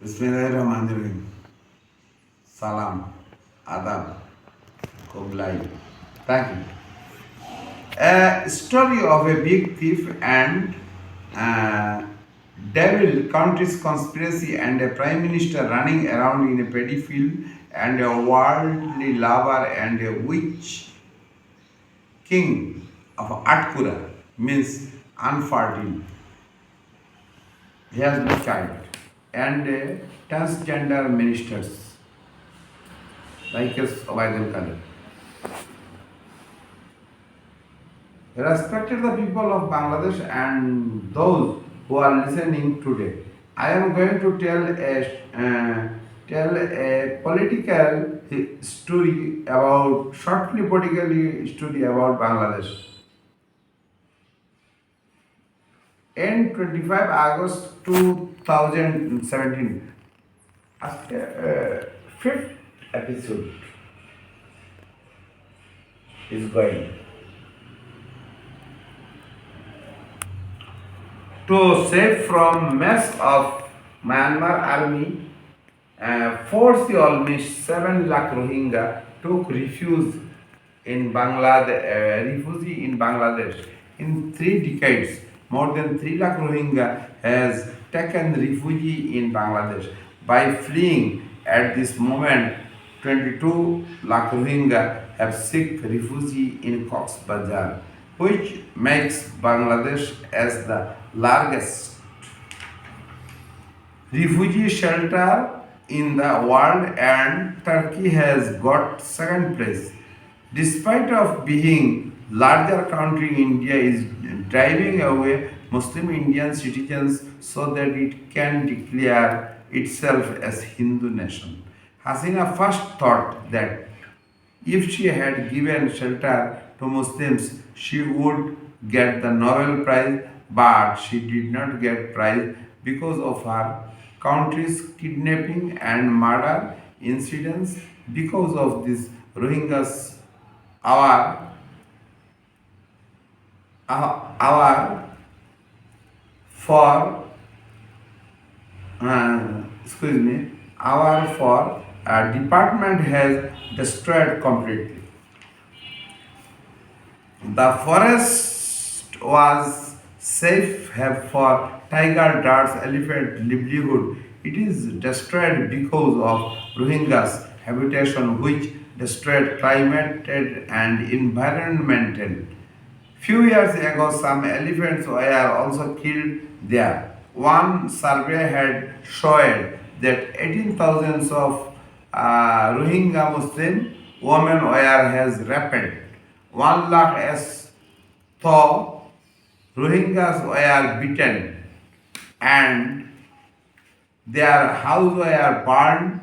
Bismillahirrahmanirrahim. Salam, Adab, Kublai. Thank you. A story of a big thief and uh, devil country's conspiracy and a prime minister running around in a paddy field and a worldly lover and a witch king of Atkura means unfertile. He has no child and transgender ministers like us Obaidul Kadir. Respected the people of Bangladesh and those who are listening today, I am going to tell a political story about shortly political story about Bangladesh. In 25 August 2017, fifth episode is going. To save from mess of Myanmar army, force almost 7 lakh Rohingya took refuge in Bangladesh, refugee in Bangladesh. In 3 decades, more than 3 lakh Rohingya has taken refugee in Bangladesh. By fleeing at this moment, 22 lakh Rohingya have seek refugee in Cox's Bazar, which makes Bangladesh as the largest refugee shelter in the world, and Turkey has got second place. Despite of being larger country, India is driving away Muslim Indian citizens so that it can declare itself as Hindu nation. Hasina first thought that if she had given shelter to Muslims, she would get the Nobel Prize, but she did not get prize because of her country's kidnapping and murder incidents. Because of this, Rohingyas, our our for excuse me, our for department has destroyed completely. The forest was safe have for tiger, darts, elephant livelihood. It is destroyed because of Rohingyas habitation, which destroyed climate and environmental. Few years ago, some elephants were also killed there. One survey had showed that 18,000 of Rohingya Muslim women were has raped. 1 lakh as though Rohingyas were beaten and their houses were burned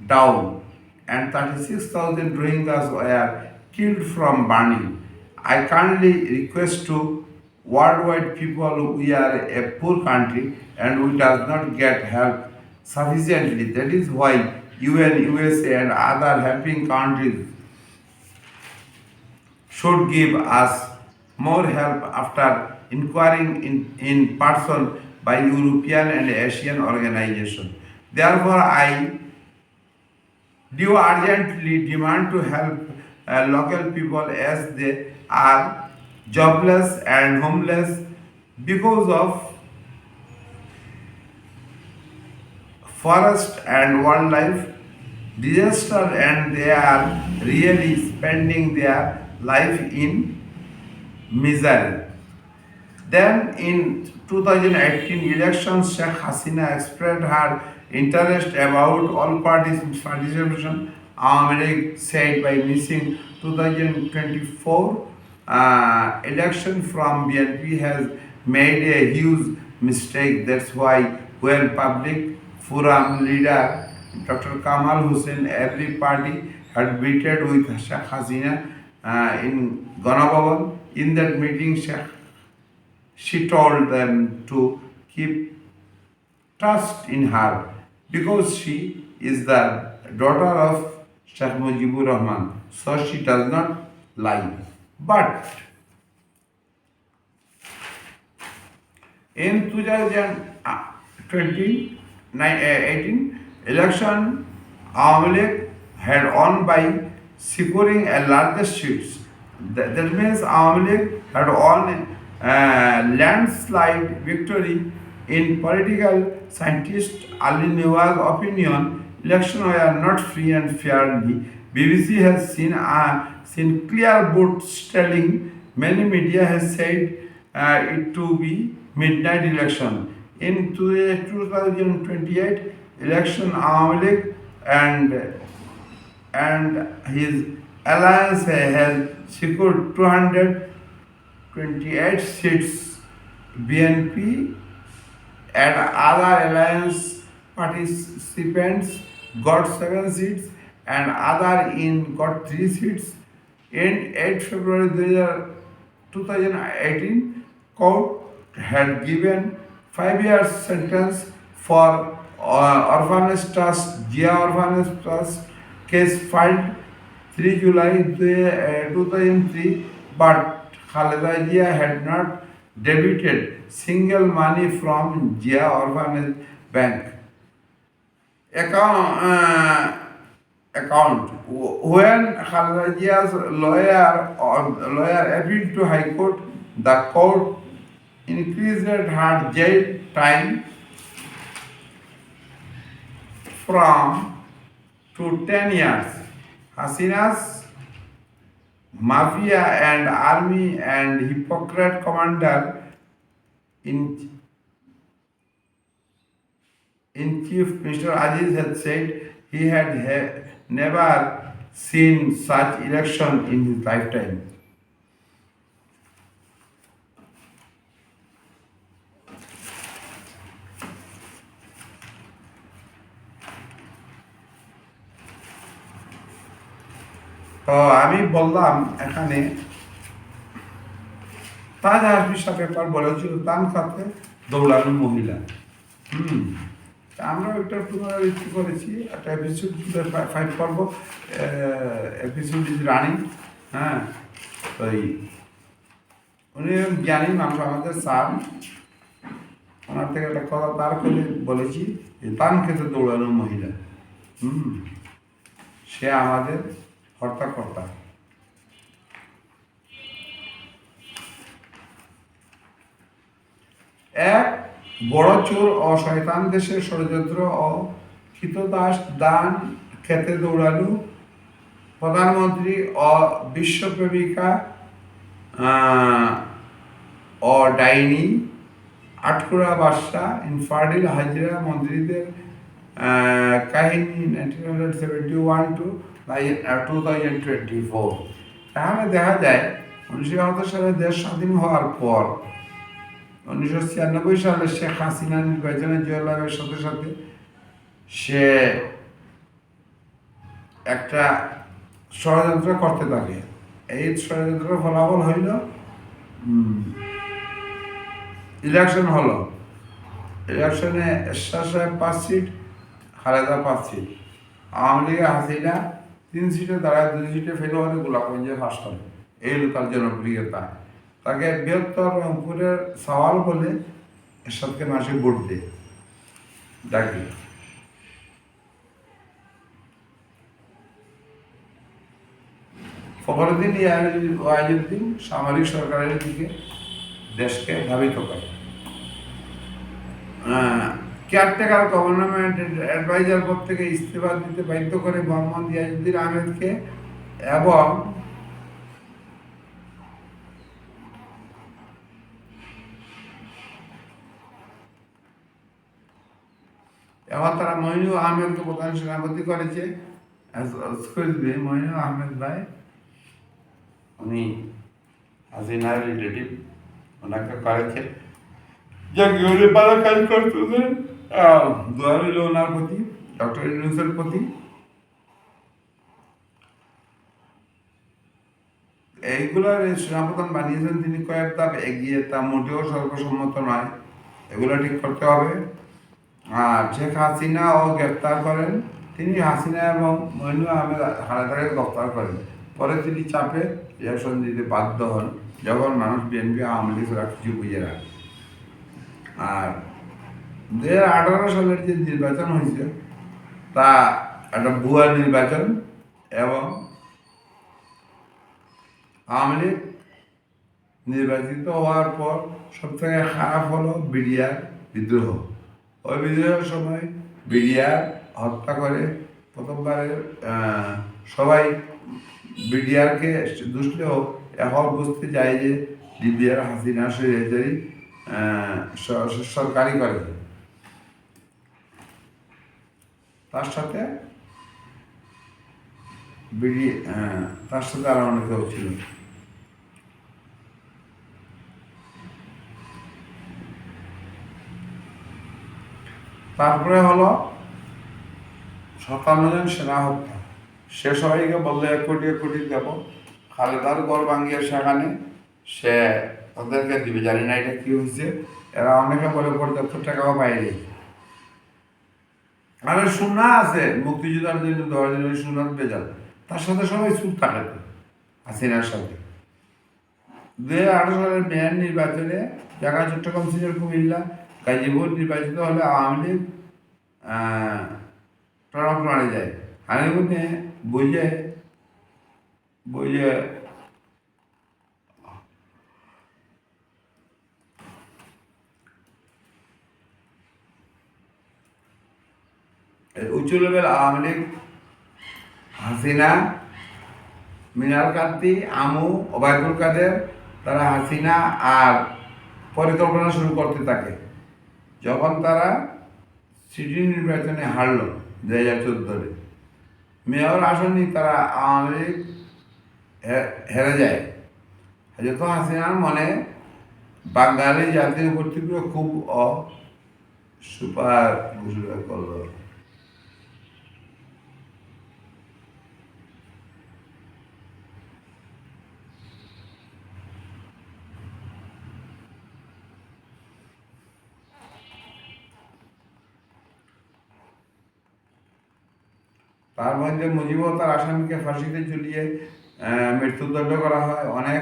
down, and 36,000 Rohingyas were killed from burning. I kindly request to worldwide people, we are a poor country and we does not get help sufficiently. That is why UN, USA and other helping countries should give us more help after inquiring in person by European and Asian organizations. Therefore, I do urgently demand to help local people as they are jobless and homeless because of forest and wildlife disaster, and they are really spending their life in misery. Then in 2018 elections, Sheikh Hasina expressed her interest about all parties participation. America said by missing 2024 election from BNP has made a huge mistake. That's why when public forum leader Dr. Kamal Hussein every party had meted with Sheikh Hasina in Ganabhavan. In that meeting, she told them to keep trust in her because she is the daughter of Sheikh Mujibur Rahman, so she does not lie. But in 2020, 18 election, Awami League had won by securing a largest seats. That means Awami League had won a landslide victory. In political scientist Ali Nawaz opinion, elections were not free and fairly. BBC has seen clear votes telling. Many media has said it to be midnight election. In 2028 election, Awami League and his alliance has secured 228 seats. BNP and other alliance participants got 7 seats and other in got 3 seats. In 8 February 2018, court had given 5 years sentence for Orphanage Trust, Jia Orphanage Trust case filed 3 July 2003, but Khaleda Jia had not debited single money from Jia Orphanage Bank account. When Khaleda Jia's lawyer appealed to High Court, the court increased her jail time from to 10 years. Hasina's mafia and army and hypocrite commander in chief Mr. Aziz had said he had never seen such election in his lifetime. তো আমি বললাম এখানে তাজ হাসপিসা paper বলেছিল তান খাতে দৌড়ানো মহিলা। আমরাও একটা পুনরাবৃত্তি করেছি, একটা এপিসোড 5 পর্ব, এপিসোড ইজ রানিং। হ্যাঁ, ওই উনি জ্ঞানী মানুষ, আমাদের স্যার, ওনার থেকে একটা কথা তার করে বলেছি যে তান খেতে দৌড়ানো মহিলা। সে আমাদের হর্তাকর্তা। এক বড় চোর ও শয়তান দেশের ষড়যন্ত্র ও কৃতদাস দান খেতে দৌড়ালু প্রধানমন্ত্রী ও বিশ্বপ্রেমিকা ও ডাইনি আটকুরা বাদশাহ ইনফার্টিল হাজিরা মন্ত্রীদের কাহিনী 1971 to 2024। তাহলে দেখা যায় 1971 সালে দেশ স্বাধীন হওয়ার পর 1996 সালে শেখ হাসিনা নির্বাচনে জয়লাভের সাথে সাথে সে একটা ষড়যন্ত্র করতে থাকে। এই ষড়যন্ত্রের ফলাফল হইল ইলেকশন হলো। ইলেকশনে এরশাদ সাহেব 5 সিট, খালেদা 5 সিট, আওয়ামী লীগের হাসিনা 3 সিটে দাঁড়ায়, 2 সিটে ফেল হলে গোলাপগঞ্জে ফাঁস করে। এই হলো তার জনপ্রিয়তা। তাকে বৃহত্তর রংপুরের সওয়াল বলে এরশাদকে মাসে ভোট দেয় ডাকি। ফখরুদ্দিন ওয়াহিদুদ্দিন সামরিক সরকারের দিকে দেশকে ধাবিত করে। কেয়ারটেকার গভর্নমেন্ট অ্যাডভাইজার পদ থেকে ইস্তফা দিতে বাধ্য করে মোহাম্মদ ইয়াজউদ্দিন আহমেদকে এবং তারা মইনুল আহমেদকে প্রধান সেনাপতি করেছে। মইনুল আহমেদ ভাই উনি হাসিনার রিলেটিভ, ওনাকে করেছে যে পালা কাজ করতেছেন। দোয়া রইল ওনার প্রতি, ডক্টর ইউনূসের প্রতি। এইগুলার সেনাপ্রধান বানিয়েছেন তিনি কয়েক ধাপ এগিয়ে, তা মোটেও সর্বসম্মত নয়, এগুলো ঠিক করতে হবে। আর শেখ হাসিনাও গ্রেপ্তার করেন তিনি, হাসিনা এবং মইনুল আহমেদ খালেদাকে গ্রেপ্তার করেন। পরে তিনি চাপে ইলেকশন দিতে বাধ্য হন, যখন মানুষ বিএনপি আওয়ামী লীগ কিছু বুঝে রাখে। আর সালের যে নির্বাচন হয়েছে তা একটা ভুয়া নির্বাচন এবং আওয়ামী লীগ নির্বাচিত হওয়ার পর সবথেকে খারাপ হলো বিডিআর বিদ্রোহ। ওই বিদ্রোহের সময় বিডিআর হত্যা করে প্রথমবারের সবাই বিডিআরকে দুষলেও এখন বুঝতে চাই যে লিবিয়ার হাসিনা সরকারি সরকারি করে তার সাথে বিডি তার সাথে আরো অনেকেও ছিল। তারপরে হলো 57 জন সেনা হত্যা। সে সবাইকে বললে 1 কোটি দেবো, খালেদার ঘর ভাঙিয়ে সেখানে সে তাদেরকে দিবে। জানি না এটা কি হয়েছে, এরা অনেকে বলে পর্যাপ্ত টাকাও পায়নি। আরে সোনা আছে মুক্তিযোদ্ধার জন্য 10 দিন ওই সোনার বেজাল, তার সাথে সবাই চুপ থাকে তো হাসিনার সাথে। 2018 সালের মেয়র নির্বাচনে ঢাকা, চট্টগ্রাম, সিলেট, কুমিল্লা, গাজীপুর নির্বাচিত হলে আওয়ামী লীগ প্রাণে যায়। হানিমুনে বুঝে বুঝে উঁচু লেভেল আওয়ামী লীগ হাসিনা, মিনাল কান্তি, আমু, ওবায়দুল কাদের তারা হাসিনা আর পরিকল্পনা শুরু করতে থাকে। যখন তারা সিটি নির্বাচনে হারল 2014-এ, মেয়র আসনে তারা আওয়ামী লীগ হেরে যায়। যত হাসিনার মনে বাঙালি জাতির উপর থেকে খুব সুপার ঘোষণা করল। তার মধ্যে মুজিবও তার আসামিকে ফাঁসিতে ঝুলিয়ে মৃত্যুদণ্ড করা হয়। অনেক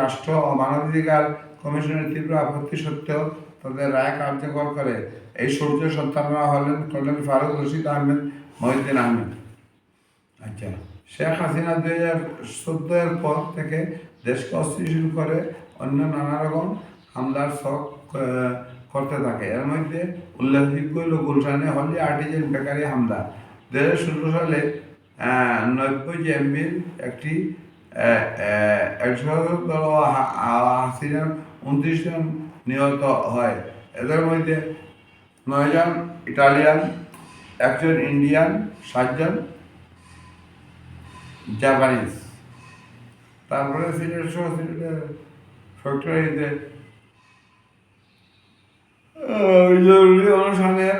রাষ্ট্র ও মানবাধিকার কমিশনের তীব্র আপত্তি সত্ত্বেও তাদের রায় কার্যকর করে। এই সূর্য সন্তানরা হলেন কর্নেল ফারুক রশিদ আহমেদ, মহিউদ্দিন আহমেদ। আচ্ছা, শেখ হাসিনা 2014-এর পর থেকে দেশকে অস্থিতিশীল করে অন্য নানা রকম হামলার শখ করতে থাকে। এর মধ্যে উল্লেখযোগ্য হল গুলশানে হলি আর্টিজেন বেকারি হামলা। 2016 সালে 90 জেএমবির একটি 117 হাসিনার 29 জন নিহত হয়। এদের মধ্যে 9 জন ইটালিয়ান, 1 জন ইন্ডিয়ান, 7 জন জাপানিজ। তারপরে সিলেটের ফ্যাক্টরিতে জরুরি অনুষ্ঠানের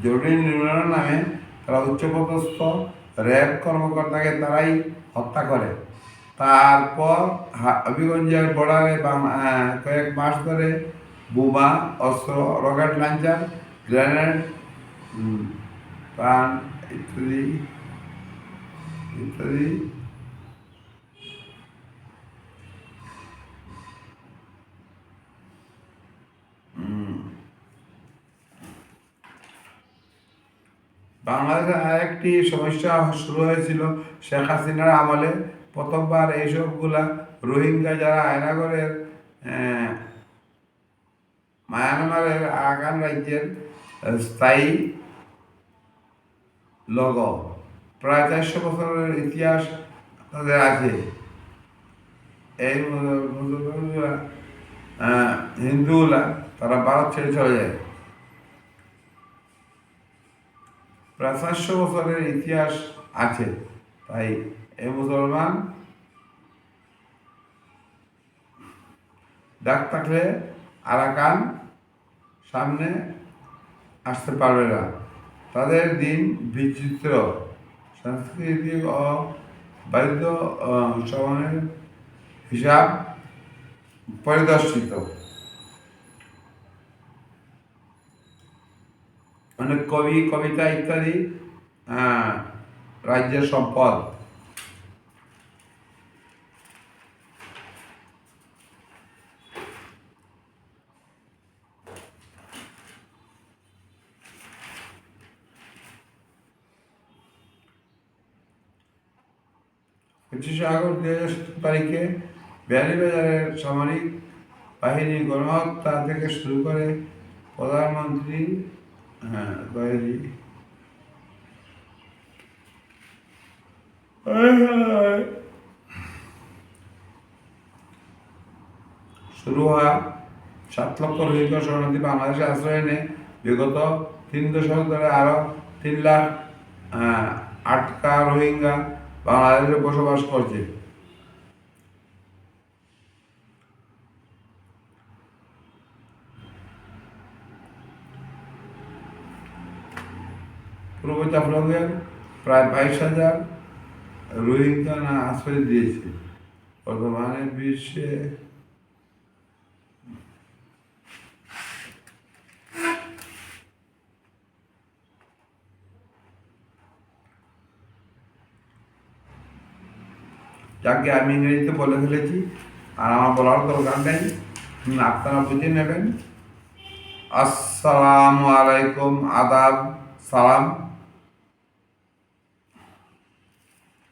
জরুরি নির্মাণের নামে তারা উচ্চপদস্থ র্যাব কর্মকর্তাকে তারাই হত্যা করে। তারপর হবিগঞ্জের বর্ডারে কয়েক মাস ধরে বোমা, অস্ত্র, রকেট লঞ্চার, গ্রেনেড, প্রাণ ইত্যাদি ইত্যাদি বাংলাদেশে আরেকটি সমস্যা শুরু হয়েছিল শেখ হাসিনার আমলে। প্রথমবার এইসবগুলা রোহিঙ্গা যারা আয়নাগরের মায়ানমারের আরাকান রাজ্যের স্থায়ী লগ, প্রায় 400 বছরের ইতিহাস তাদের আছে। এই হিন্দুগুলা তারা ভারত ছেড়ে চলে যায়। প্রায় 400 বছরের ইতিহাস আছে। তাই এই মুসলমান ডাক থাকলে আরাকান সামনে আসতে পারবে না। তাদের দিন বিচিত্র, সাংস্কৃতিক ও বাদ্য সমানের হিসাব পরিদর্শিত। অনেক কবি, কবিতা ইত্যাদি রাজ্যের সম্পদ। পঁচিশে আগস্ট 2017 তারিখে বিয়ানীবাজারের সামরিক বাহিনী গণহত্যা থেকে শুরু করে প্রধানমন্ত্রী তৈরি শুরু হওয়া 7 লক্ষ রোহিঙ্গা শরণার্থী বাংলাদেশে আশ্রয় এনে বিগত 3 দশক ধরে আরও 3 লাখ আটকা রোহিঙ্গা বাংলাদেশে বসবাস করছে। পূর্ব জাফলংয়ের প্রায় 22,000 রোহিঙ্গা আশ্রয় দিয়েছে। বর্তমানে বিশ্বে যাকে আমি ইংরেজিতে বলে ফেলেছি, আর আমার বলার দরকার নেই, আপনারা বুঝে নেবেন। আসসালামু আলাইকুম, আদাব, সালাম।